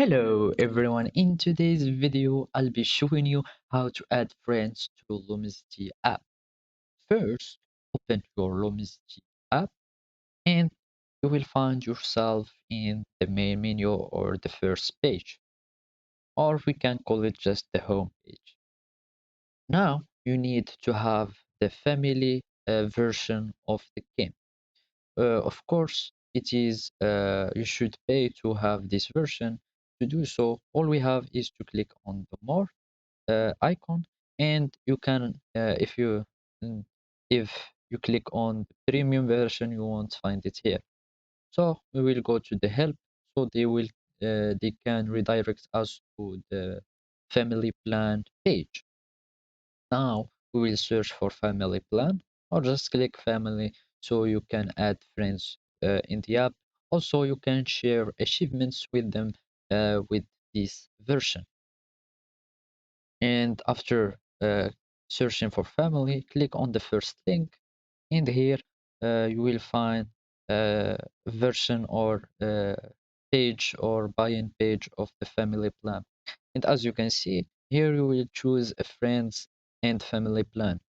Hello everyone, in today's video I'll be showing you how to add friends to Lumosity app. First, open your Lumosity app and you will find yourself in the main menu or the first page, or we can call it just the home page. Now you need to have the family version of the game. Of course, it is you should pay to have this version. To do so, all we have is to click on the more icon, and you can mm, if you click on the premium version, you won't find it here. So we will go to the help, so they can redirect us to the family plan page. Now we will search for family plan, or just click family so you can add friends in the app. Also, you can share achievements with them with this version. And after searching for family, click on the first link. And here you will find a version or page or buy-in page of the family plan. And as you can see, here you will choose a friends and family plan.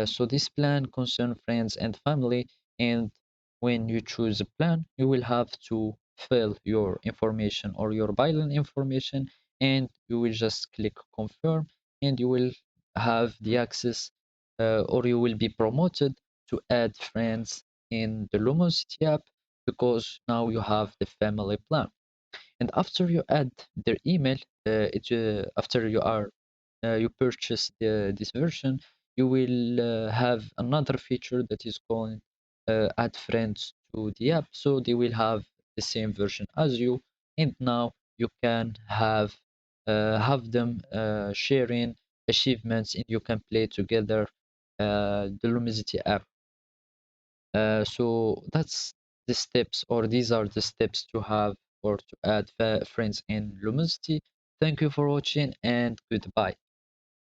So this plan concern friends and family, and when you choose a plan, you will have to fill your information or your buy-in information, and you will just click confirm, and you will have the access, or you will be promoted to add friends in the Lumosity app because now you have the family plan. And after you add their email, after you purchase this version, you will have another feature that is called add friends to the app, so they will have the same version as you, and now you can have them sharing achievements, and you can play together the Lumosity app. So that's the steps, or these are the steps to have or to add friends in Lumosity. Thank you for watching and goodbye.